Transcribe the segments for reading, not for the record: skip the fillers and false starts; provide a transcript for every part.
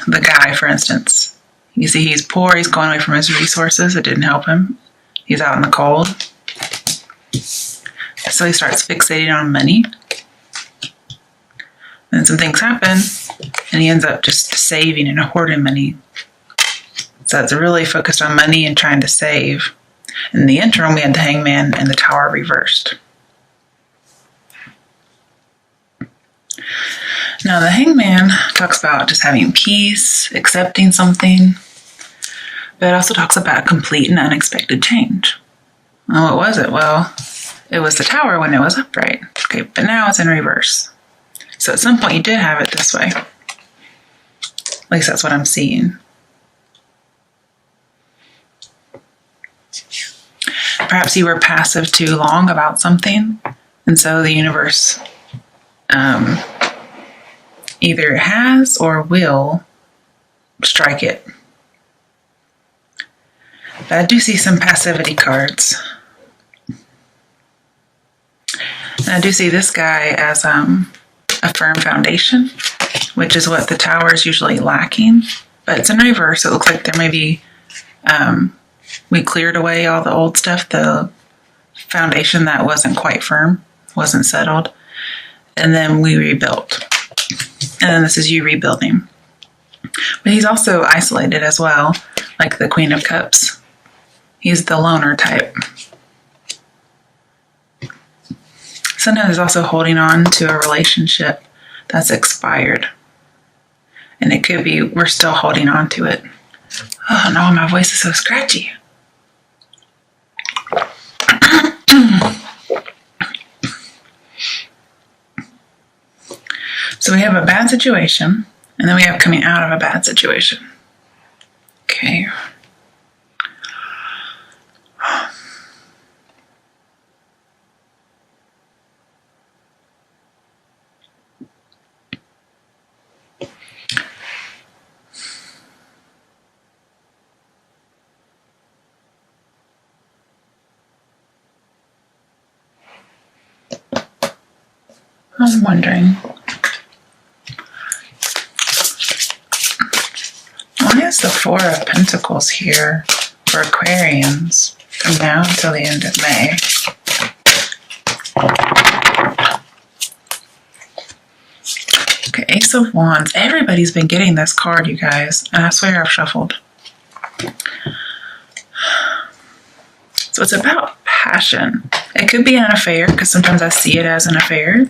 the guy, for instance. You see he's poor, he's going away from his resources. It didn't help him. He's out in the cold. So he starts fixating on money. And some things happen, and he ends up just saving and hoarding money. So it's really focused on money and trying to save. In the interim, we had the Hangman and the Tower reversed. Now, the Hangman talks about just having peace, accepting something, but it also talks about complete and unexpected change. Well, what was it? Well, it was the Tower when it was upright. Okay, but now it's in reverse. So at some point you did have it this way. At least that's what I'm seeing. Perhaps you were passive too long about something, and so the universe either has or will strike it. But I do see some passivity cards. And I do see this guy as a firm foundation, which is what the Tower is usually lacking. But it's in reverse. It looks like there may be, we cleared away all the old stuff, the foundation that wasn't quite firm, wasn't settled. And then we rebuilt. And then this is you rebuilding. But he's also isolated as well, like the Queen of Cups. He's the loner type. Sometimes he's also holding on to a relationship that's expired. And it could be we're still holding on to it. Oh no, my voice is so scratchy. So we have a bad situation, and then we have coming out of a bad situation. Okay. I'm wondering, why is the Four of Pentacles here for Aquarians from now until the end of May? Okay, Ace of Wands. Everybody's been getting this card, you guys. And I swear I've shuffled. So it's about passion. It could be an affair, because sometimes I see it as an affair.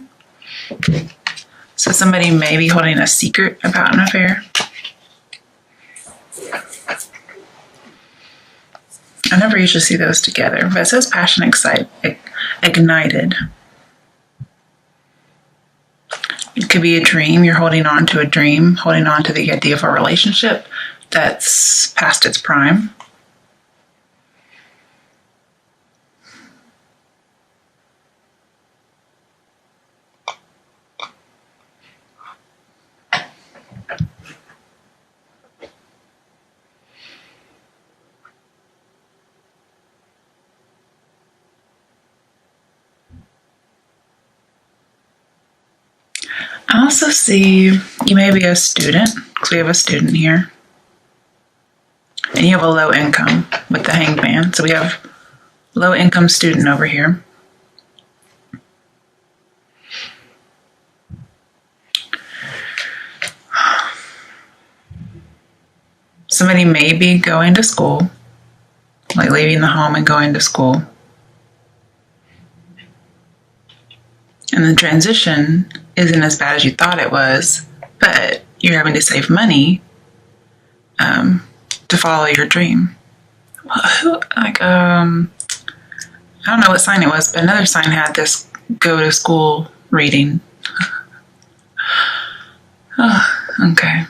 So somebody may be holding a secret about an affair. I never usually see those together, but it says passion ignited. It could be a dream. You're holding on to a dream, holding on to the idea of a relationship that's past its prime. I also see you may be a student, because we have a student here. And you have a low income with the Hangman. So we have low income student over here. Somebody may be going to school, like leaving the home and going to school. And the transition isn't as bad as you thought it was, but you're having to save money to follow your dream. I don't know what sign it was, but another sign had this go to school reading. Oh, okay.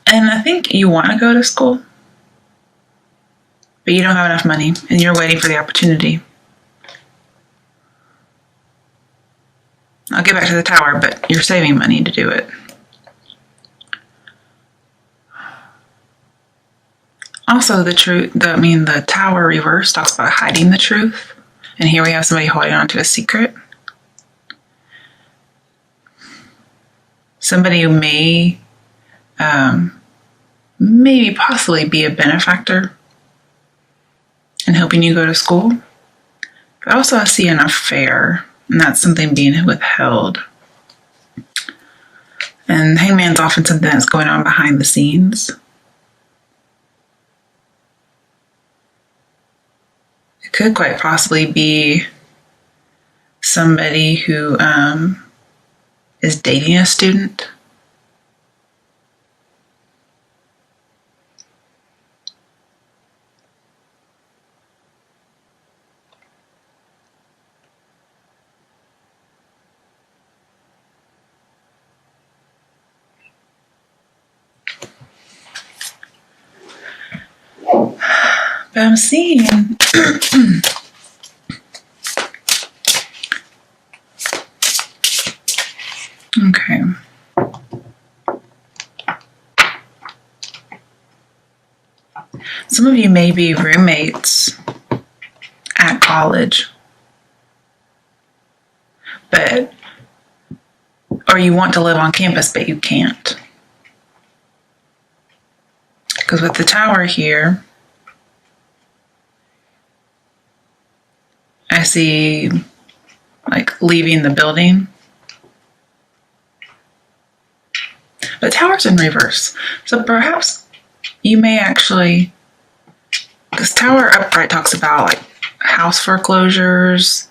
And I think you want to go to school, but you don't have enough money and you're waiting for the opportunity. I'll get back to the Tower, but you're saving money to do it. Also, the Tower reverse talks about hiding the truth. And here we have somebody holding on to a secret. Somebody who may maybe possibly be a benefactor in helping you go to school. But also I see an affair, and that's something being withheld. And hangman's often something that's going on behind the scenes. It could quite possibly be somebody who is dating a student. But I'm seeing okay. Some of you may be roommates at college, or you want to live on campus, but you can't. Because with the tower here, I see like leaving the building. But tower's in reverse. So perhaps you may actually, because tower upright talks about like house foreclosures,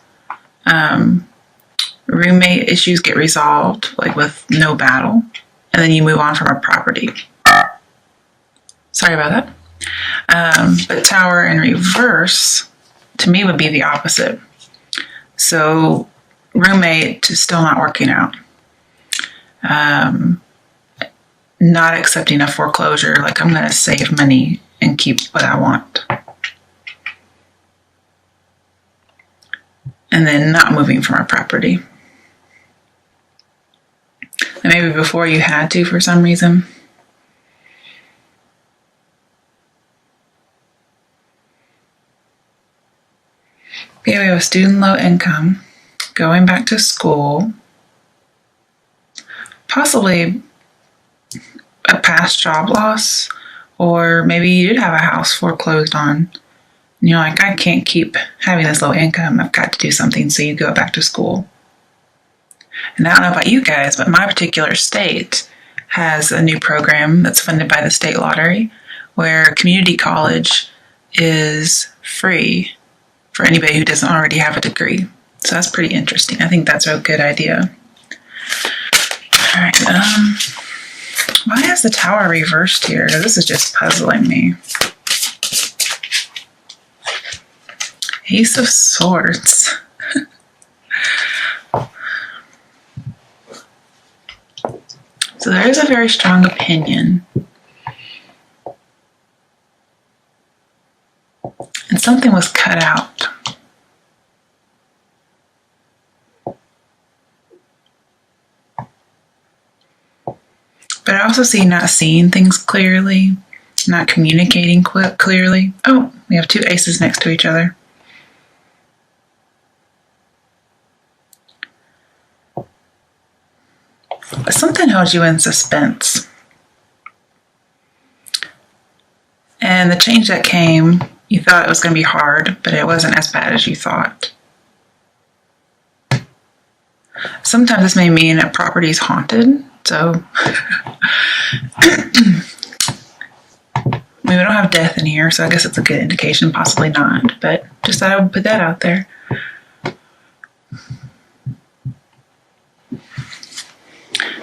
roommate issues get resolved like with no battle, and then you move on from a property. Sorry about that. But tower in reverse to me would be the opposite. So roommate is still not working out. Not accepting a foreclosure, like I'm going to save money and keep what I want. And then not moving from a property. And maybe before you had to for some reason. Okay, we have a student low income, going back to school, possibly a past job loss, or maybe you did have a house foreclosed on. And you're like, I can't keep having this low income. I've got to do something, so you go back to school. And I don't know about you guys, but my particular state has a new program that's funded by the state lottery where community college is free for anybody who doesn't already have a degree. So that's pretty interesting. I think that's a good idea. All right. Why is the tower reversed here? This is just puzzling me. Ace of Swords. So there is a very strong opinion. And something was cut out. But I also see not seeing things clearly, not communicating clearly. Oh, we have two aces next to each other. But something held you in suspense. And the change that came, you thought it was going to be hard, but it wasn't as bad as you thought. Sometimes this may mean a property is haunted. So, we don't have death in here, so I guess it's a good indication, possibly not. But just thought I would put that out there.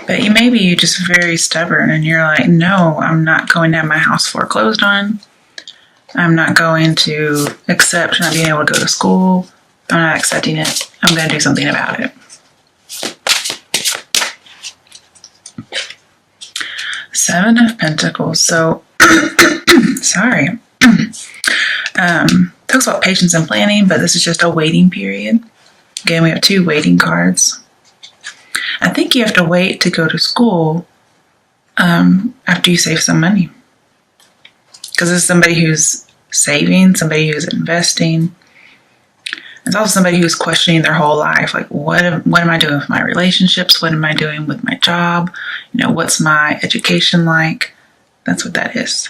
But maybe you're just very stubborn and you're like, no, I'm not going to have my house foreclosed on. I'm not going to accept not being able to go to school. I'm not accepting it. I'm going to do something about it. Seven of Pentacles. So, sorry. Talks about patience and planning, but this is just a waiting period. Again, we have two waiting cards. I think you have to wait to go to school after you save some money. Because it's somebody who's saving, somebody who's investing. It's also somebody who's questioning their whole life. Like, what am I doing with my relationships? What am I doing with my job? what's my education like? That's what that is.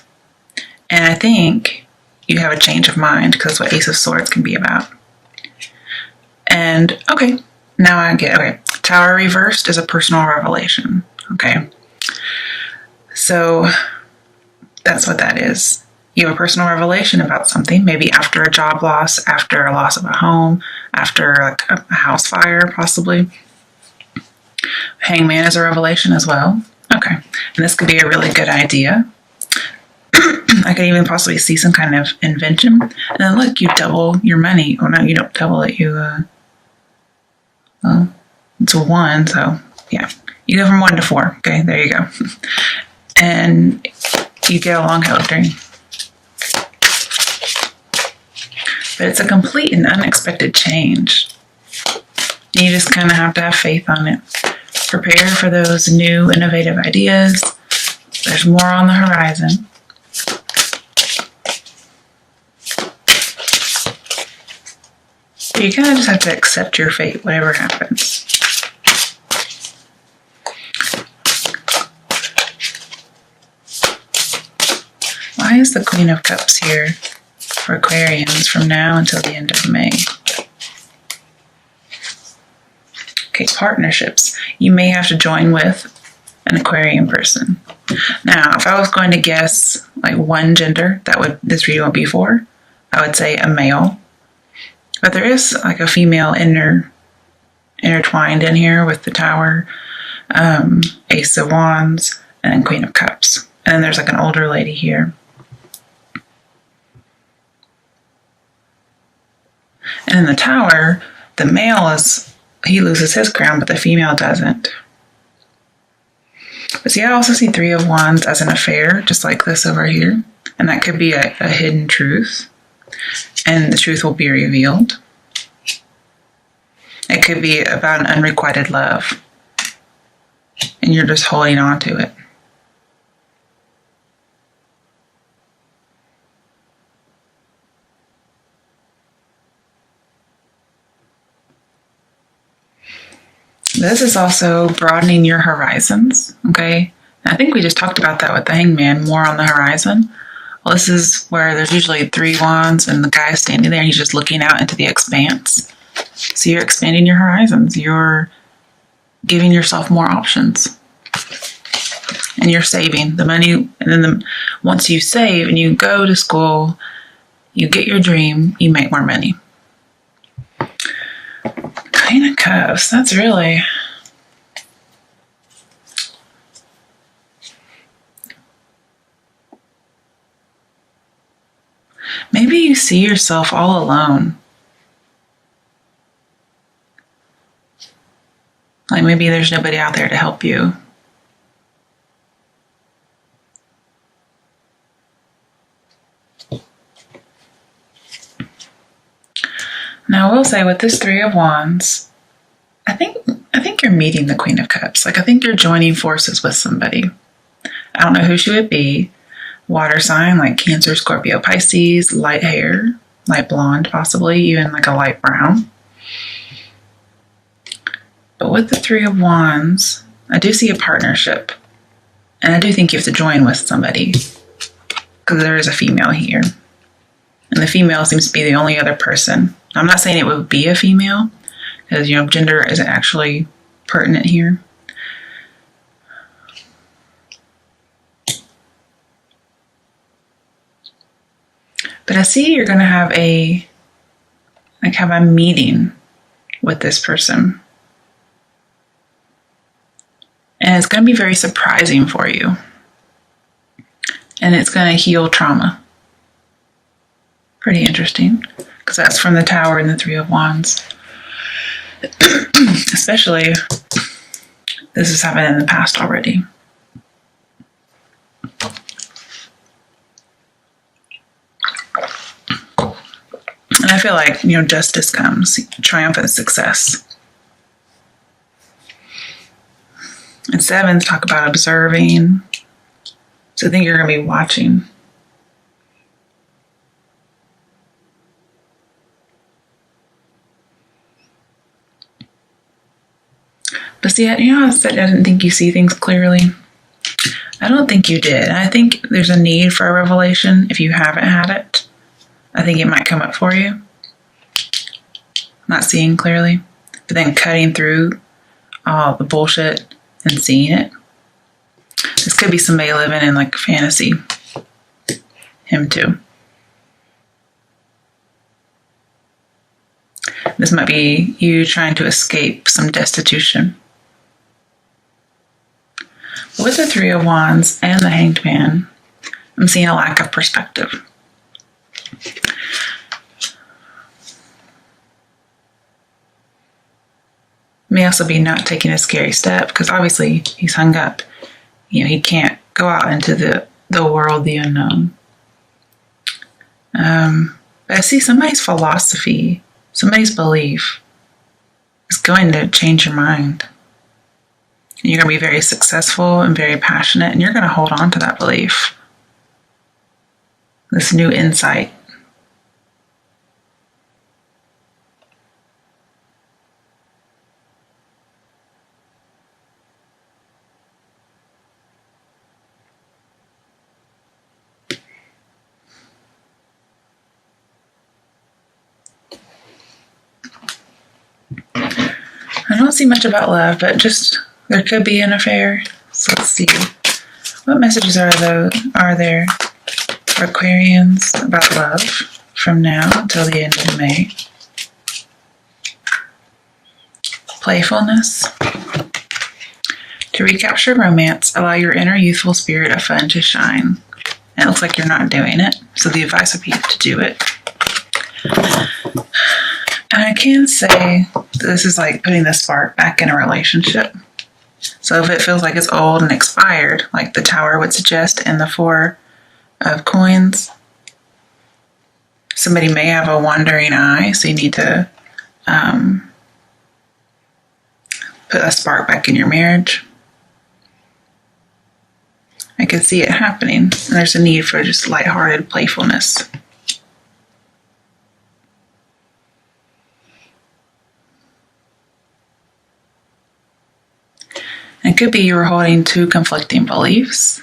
And I think you have a change of mind, because that's what Ace of Swords can be about. And okay, now I get, okay, Tower reversed is a personal revelation. Okay. So that's what that is. You have a personal revelation about something, maybe after a job loss, after a loss of a home, after like a house fire, possibly. Hangman is a revelation as well. Okay. And this could be a really good idea. I could even possibly see some kind of invention. And then look, you double your money. Or no, you don't double it. Well, it's a 1, so yeah. You go from 1 to 4. Okay, there you go. And you get a long held dream. But it's a complete and unexpected change. You just kind of have to have faith on it. Prepare for those new, innovative ideas. There's more on the horizon. You kind of just have to accept your fate, whatever happens. Why is the Queen of Cups here for Aquarians from now until the end of May? Okay, partnerships. You may have to join with an Aquarian person. Now, if I was going to guess like one gender that this reading would be for, I would say a male. But there is like a female intertwined in here with the Tower, Ace of Wands, and Queen of Cups. And then there's like an older lady here. And in the Tower, the male he loses his crown, but the female doesn't. But see, I also see 3 of Wands as an affair, just like this over here. And that could be a hidden truth. And the truth will be revealed. It could be about an unrequited love. And you're just holding on to it. This is also broadening your horizons, okay? I think we just talked about that with the Hangman, more on the horizon. Well, this is where there's usually 3 wands and the guy's standing there and he's just looking out into the expanse. So you're expanding your horizons. You're giving yourself more options. And you're saving the money. And then once you save and you go to school, you get your dream, you make more money. Queen of Cups, that's really... Maybe you see yourself all alone. Like maybe there's nobody out there to help you. Now I will say with this 3 of Wands, I think you're meeting the Queen of Cups. Like I think you're joining forces with somebody. I don't know who she would be. Water sign like Cancer, Scorpio, Pisces, light hair, light blonde possibly, even like a light brown. But with the 3 of Wands, I do see a partnership. And I do think you have to join with somebody. Because there is a female here. And the female seems to be the only other person. I'm not saying it would be a female. Because, gender isn't actually pertinent here. But I see you're going to have a meeting with this person. And it's going to be very surprising for you. And it's going to heal trauma. Pretty interesting. Because that's from the Tower and the 3 of Wands. Especially, this has happened in the past already. And I feel like, justice comes, triumphant success. And 7s talk about observing. So I think you're going to be watching. But See, you know, I said I didn't think you see things clearly. I don't think you did. And I think there's a need for a revelation if you haven't had it. I think it might come up for you. Not seeing clearly, but then cutting through all the bullshit and seeing it. This could be somebody living in like fantasy. Him too. This might be you trying to escape some destitution. With the Three of Wands and the Hanged Man, I'm seeing a lack of perspective. May also be not taking a scary step because obviously he's hung up. You know, he can't go out into the world, the unknown. But I see somebody's philosophy, somebody's belief is going to change your mind. And you're going to be very successful and very passionate, and you're going to hold on to that belief. This new insight. I don't see much about love, but just there could be an affair. So let's see. What messages are there for Aquarians about love from now until the end of May? Playfulness. To recapture romance, allow your inner youthful spirit of fun to shine. And it looks like you're not doing it, so the advice would be to do it. And I can say this is like putting the spark back in a relationship. So if it feels like it's old and expired, like the Tower would suggest in the Four of Coins, somebody may have a wandering eye, so you need to put a spark back in your marriage. I can see it happening, and there's a need for just lighthearted playfulness. It could be you were holding two conflicting beliefs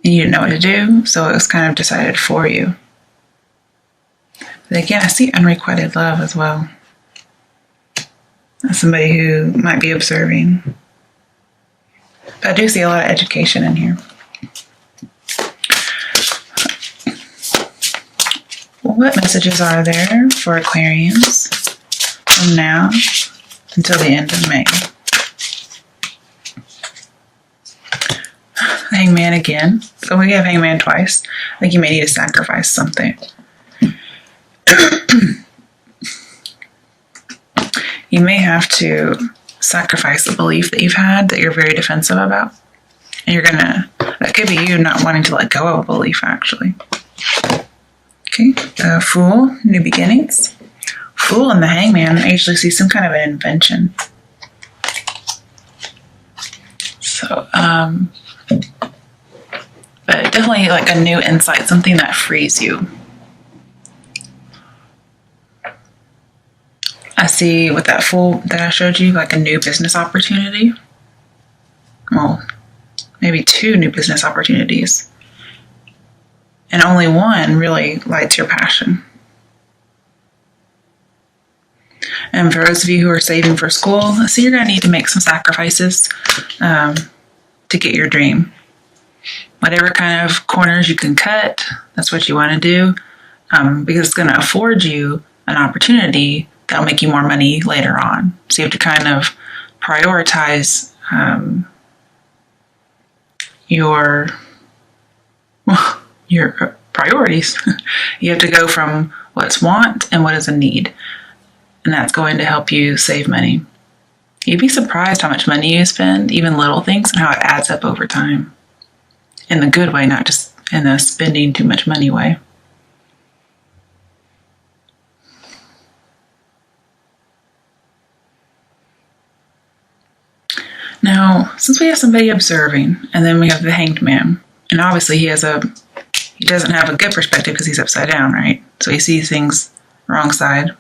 and you didn't know what to do, so it was kind of decided for you. But again, I see unrequited love as well. That's somebody who might be observing. But I do see a lot of education in here. What messages are there for Aquarians from now until the end of May? Hangman again. So we have Hangman twice. I think you may need to sacrifice something. You may have to sacrifice a belief that you've had that you're very defensive about. And that could be you not wanting to let go of a belief, actually. Okay, Fool, new beginnings. Fool and the Hangman, I usually see some kind of an invention. So, but definitely like a new insight, something that frees you. I see with that Fool that I showed you, like a new business opportunity. Well, maybe two new business opportunities. And only one really lights your passion. And for those of you who are saving for school, I see you're going to need to make some sacrifices to get your dream. Whatever kind of corners you can cut, that's what you want to do, because it's going to afford you an opportunity that'll make you more money later on. So you have to kind of prioritize your priorities. You have to go from what's want and what is a need. And that's going to help you save money. You'd be surprised how much money you spend, even little things, and how it adds up over time. In the good way, not just in the spending too much money way. Now, since we have somebody observing, and then we have the Hanged Man, and obviously he doesn't have a good perspective because he's upside down, right? So he sees things wrong side.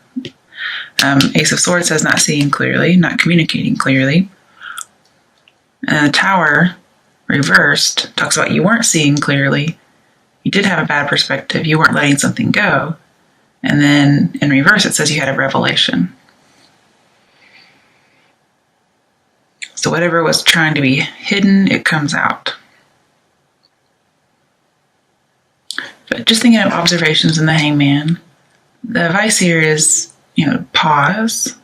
Ace of Swords says not seeing clearly, not communicating clearly. And the Tower reversed talks about you weren't seeing clearly. You did have a bad perspective. You weren't letting something go. And then in reverse, it says you had a revelation. So whatever was trying to be hidden, it comes out. But just thinking of observations in the Hangman, the advice here is, pause.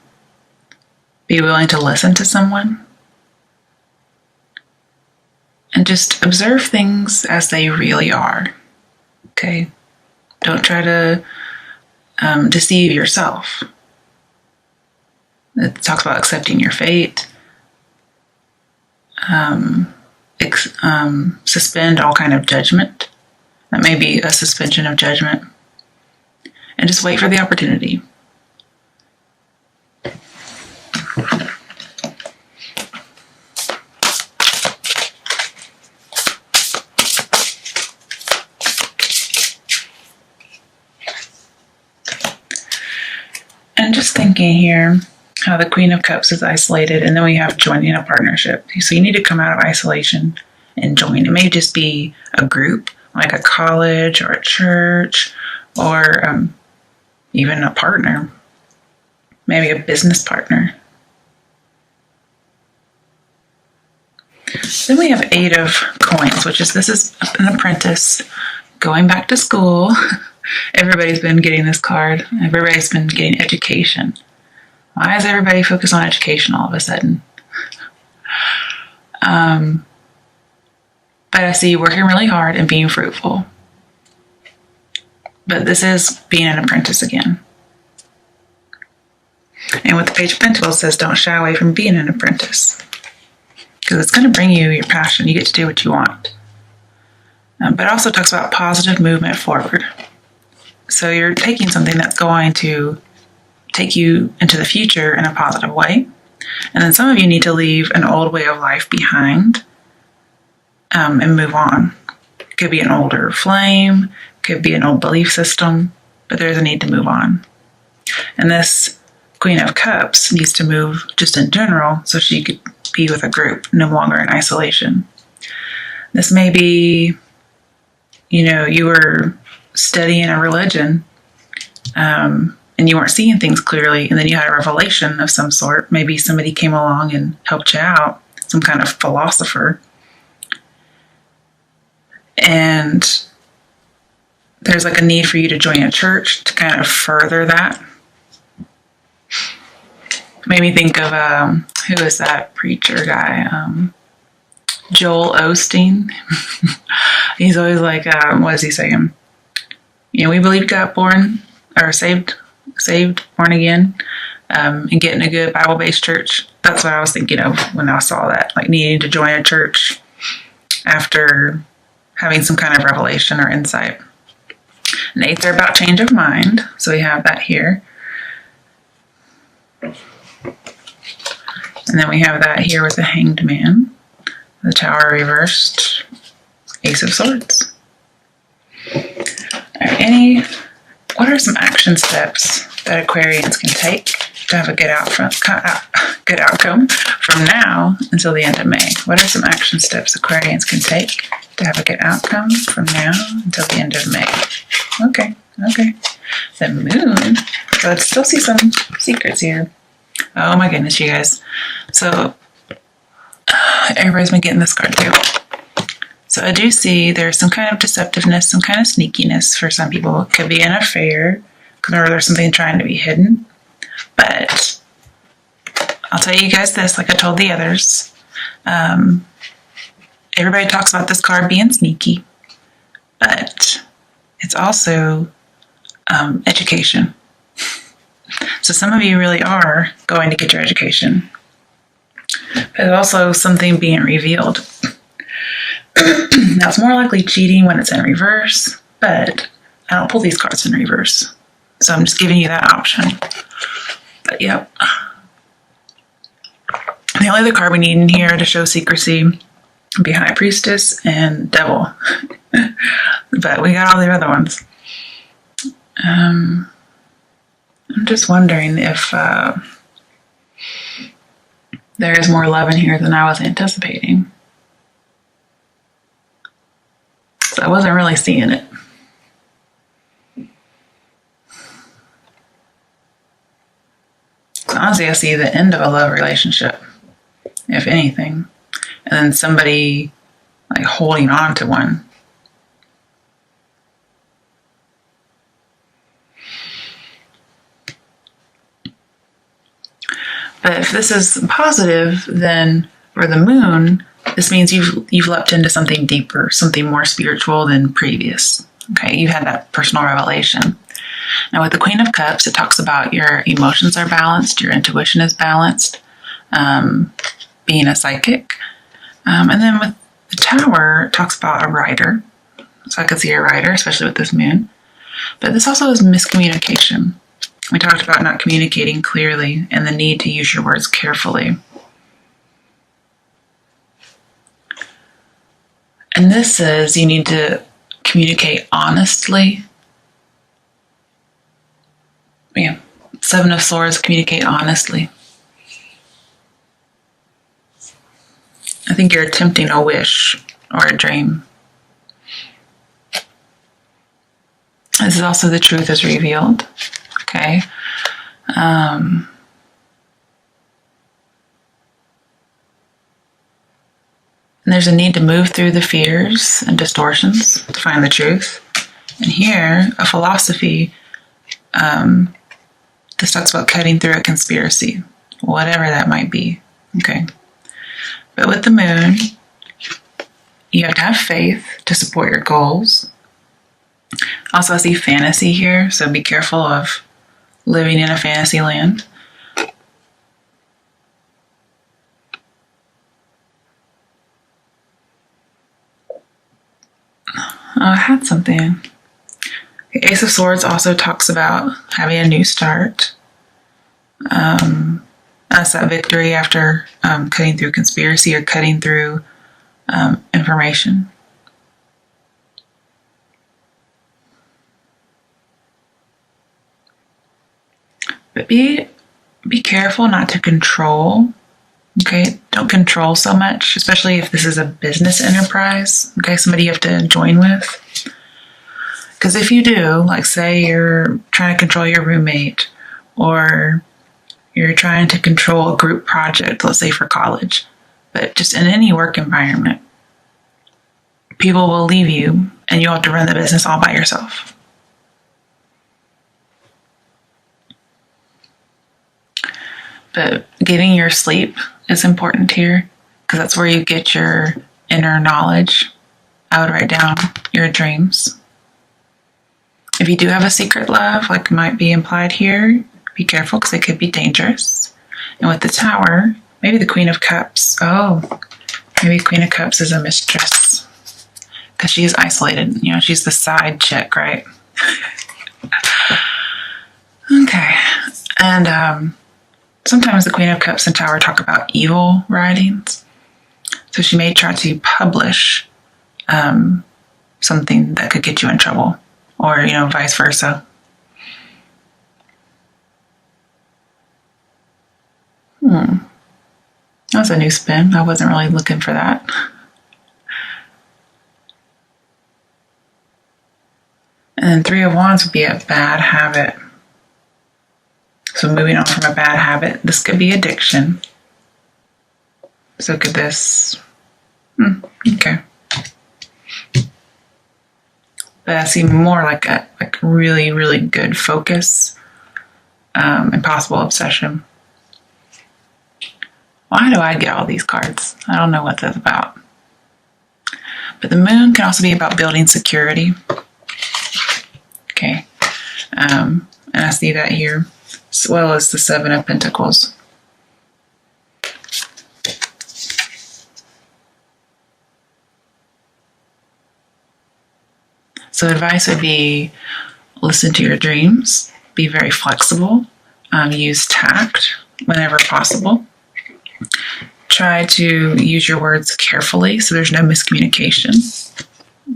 Be willing to listen to someone. And just observe things as they really are. Okay? Don't try to deceive yourself. It talks about accepting your fate. Suspend all kind of judgment. That may be a suspension of judgment. And just wait for the opportunity. And just thinking here, how the Queen of Cups is isolated, and then we have joining a partnership. So you need to come out of isolation and join. It may just be a group, like a college or a church, or even a partner, maybe a business partner. Then we have 8 of Coins, this is an apprentice going back to school. Everybody's been getting this card. Everybody's been getting education. Why is everybody focused on education all of a sudden? But I see you working really hard and being fruitful. But this is being an apprentice again. And with the Page of Pentacles, it says don't shy away from being an apprentice. Because it's going to bring you your passion. You get to do what you want. But it also talks about positive movement forward. So you're taking something that's going to take you into the future in a positive way. And then some of you need to leave an old way of life behind and move on. It could be an older flame, could be an old belief system, but there's a need to move on. And this Queen of Cups needs to move just in general so she could be with a group, no longer in isolation. This may be, you were studying a religion and you weren't seeing things clearly, and then you had a revelation of some sort. Maybe somebody came along and helped you out, some kind of philosopher. And there's like a need for you to join a church to kind of further that. Made me think of, who is that preacher guy? Joel Osteen. He's always like, what is he saying? We believe got born, or saved, born again, and get in a good Bible-based church. That's what I was thinking of when I saw that, like needing to join a church after having some kind of revelation or insight. And 8s are about change of mind, so we have that here. And then we have that here with the Hanged Man, the Tower reversed, Ace of Swords. What are some action steps that Aquarians can take to have a good outcome from now until the end of May? What are some action steps Aquarians can take to have a good outcome from now until the end of May? Okay. The Moon. So let's still see some secrets here. Oh my goodness, you guys. So everybody's been getting this card too. So I do see there's some kind of deceptiveness, some kind of sneakiness for some people. It could be an affair, or there's something trying to be hidden. But I'll tell you guys this, like I told the others. Everybody talks about this card being sneaky, but it's also education. So some of you really are going to get your education. But there's also something being revealed. Now, it's more likely cheating when it's in reverse, but I don't pull these cards in reverse. So I'm just giving you that option. But yep. The only other card we need in here to show secrecy would be High Priestess and Devil. But we got all the other ones. I'm I'm just wondering if there is more love in here than I was anticipating. So I wasn't really seeing it. So honestly, I see the end of a love relationship, if anything, and then somebody like holding on to one. But if this is positive, then for the moon, this means you've leapt into something deeper, something more spiritual than previous. Okay, you had that personal revelation. Now with the Queen of Cups, it talks about your emotions are balanced, your intuition is balanced, being a psychic. And then with the Tower, it talks about a writer. So I could see a writer, especially with this moon. But this also is miscommunication. We talked about not communicating clearly and the need to use your words carefully. And this says you need to communicate honestly. Yeah, Seven of Swords, communicate honestly. I think you're attempting a wish or a dream. This is also the truth is revealed. Okay. And there's a need to move through the fears and distortions to find the truth. And here, a philosophy, this talks about cutting through a conspiracy, whatever that might be. Okay. But with the moon, you have to have faith to support your goals. Also, I see fantasy here, so be careful of living in a fantasy land. I had something. The Ace of Swords also talks about having a new start. That's that victory after cutting through conspiracy or cutting through information. But be careful not to control. Okay, don't control so much, especially if this is a business enterprise. Okay, somebody you have to join with. Because if you do, like say you're trying to control your roommate, or you're trying to control a group project, let's say for college, but just in any work environment, people will leave you and you'll have to run the business all by yourself. But getting your sleep is important here because that's where you get your inner knowledge. I would write down your dreams. If you do have a secret love, like might be implied here, be careful because it could be dangerous. And with the Tower, maybe the Queen of Cups. Oh, maybe Queen of Cups is a mistress because she is isolated. You know, she's the side chick, right? Okay. And sometimes the Queen of Cups and Tower talk about evil writings. So she may try to publish something that could get you in trouble, or, you know, vice versa. That was a new spin. I wasn't really looking for that. And then Three of Wands would be a bad habit. So moving on from a bad habit, this could be addiction. So could this, okay. But I see more like a really, really good focus, and possible obsession. Why do I get all these cards? I don't know what that's about. But the moon can also be about building security. Okay. And I see that here, as well as the Seven of Pentacles. So advice would be listen to your dreams, be very flexible, use tact whenever possible. Try to use your words carefully so there's no miscommunication.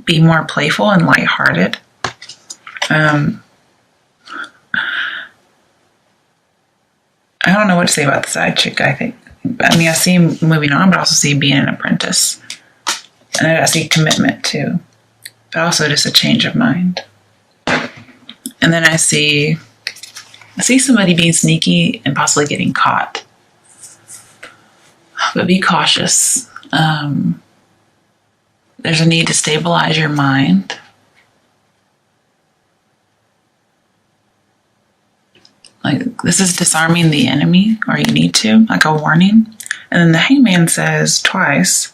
Be more playful and lighthearted. I don't know what to say about the side chick. I see him moving on, but also see being an apprentice. And I see commitment too, but also just a change of mind. And then I see somebody being sneaky and possibly getting caught. But be cautious. There's a need to stabilize your mind. Like, this is disarming the enemy, or you need to, like a warning. And then the hangman says twice,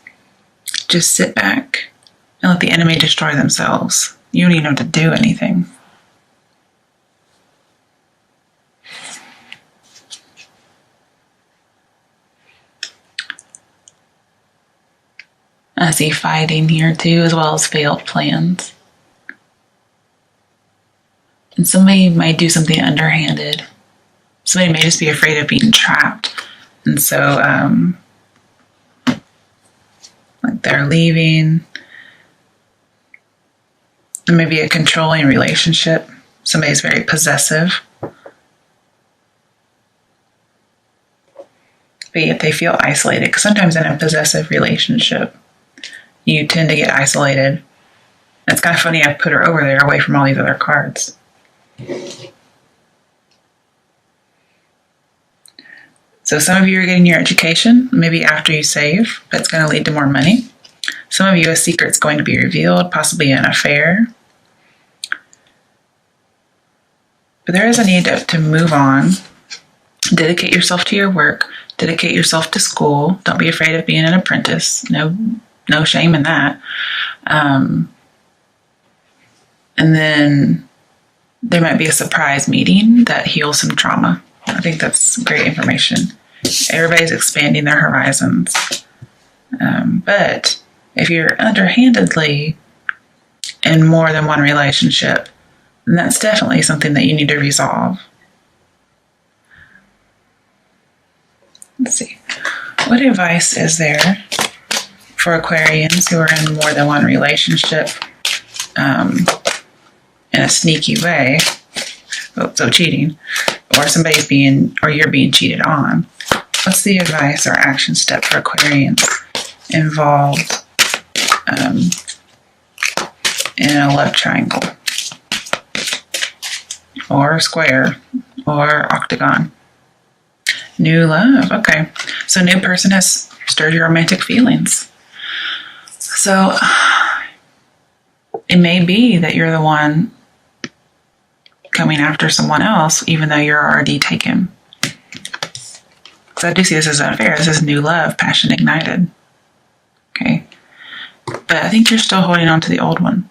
just sit back and let the enemy destroy themselves. You don't even have to do anything. I see fighting here too, as well as failed plans. And somebody might do something underhanded. Somebody may just be afraid of being trapped. And so, like they're leaving. There may be a controlling relationship. Somebody's very possessive. But yet they feel isolated. Because sometimes in a possessive relationship, you tend to get isolated. It's kind of funny, I put her over there away from all these other cards. So some of you are getting your education, maybe after you save. That's going to lead to more money. Some of you, a secret's going to be revealed, possibly an affair. But there is a need to move on. Dedicate yourself to your work. Dedicate yourself to school. Don't be afraid of being an apprentice. No shame in that. And then there might be a surprise meeting that heals some trauma. I think that's great information. Everybody's expanding their horizons. But if you're underhandedly in more than one relationship, then that's definitely something that you need to resolve. Let's see. What advice is there for Aquarians who are in more than one relationship in a sneaky way? So cheating, or you're being cheated on. What's the advice or action step for Aquarians involved in a love triangle, or square, or octagon? New love. Okay. So new person has stirred your romantic feelings. So it may be that you're the one coming after someone else, even though you're already taken. Because I do see this as an affair. This is new love, passion ignited. Okay. But I think you're still holding on to the old one.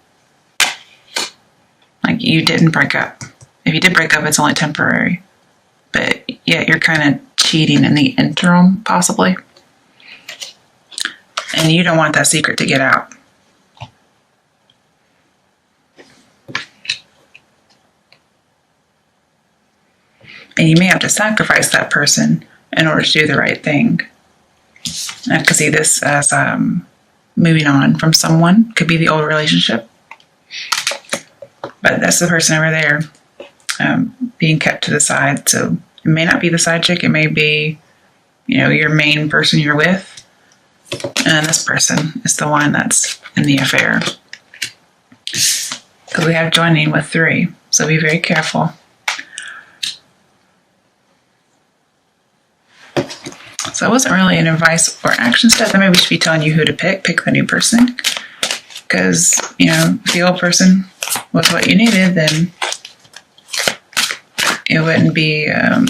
Like, you didn't break up. If you did break up, it's only temporary. But yet you're kind of cheating in the interim, possibly. And you don't want that secret to get out. And you may have to sacrifice that person in order to do the right thing. I could see this as moving on from someone. Could be the old relationship. But that's the person over there being kept to the side. So it may not be the side chick. It may be, your main person you're with. And this person is the one that's in the affair. Because we have joining with 3. So be very careful. So it wasn't really an advice or action step. That maybe we should be telling you who to pick. Pick the new person. Because, if the old person was what you needed, then it wouldn't be, you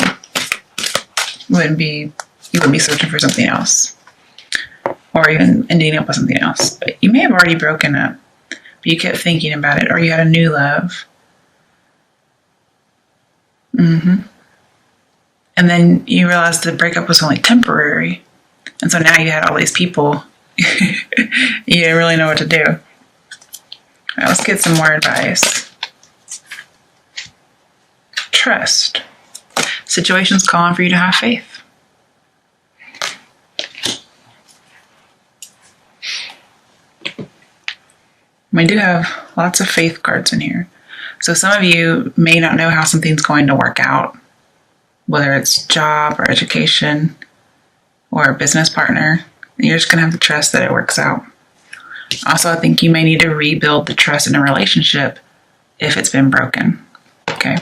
wouldn't be searching for something else. Or even ending up with something else. But you may have already broken up. But you kept thinking about it. Or you had a new love. And then you realized the breakup was only temporary. And so now you had all these people. You didn't really know what to do. All right, let's get some more advice. Trust. Situation's calling for you to have faith. We do have lots of faith cards in here. So some of you may not know how something's going to work out. whether it's job or education or a business partner. You're just going to have to trust that it works out. Also, I think you may need to rebuild the trust in a relationship if it's been broken. Okay.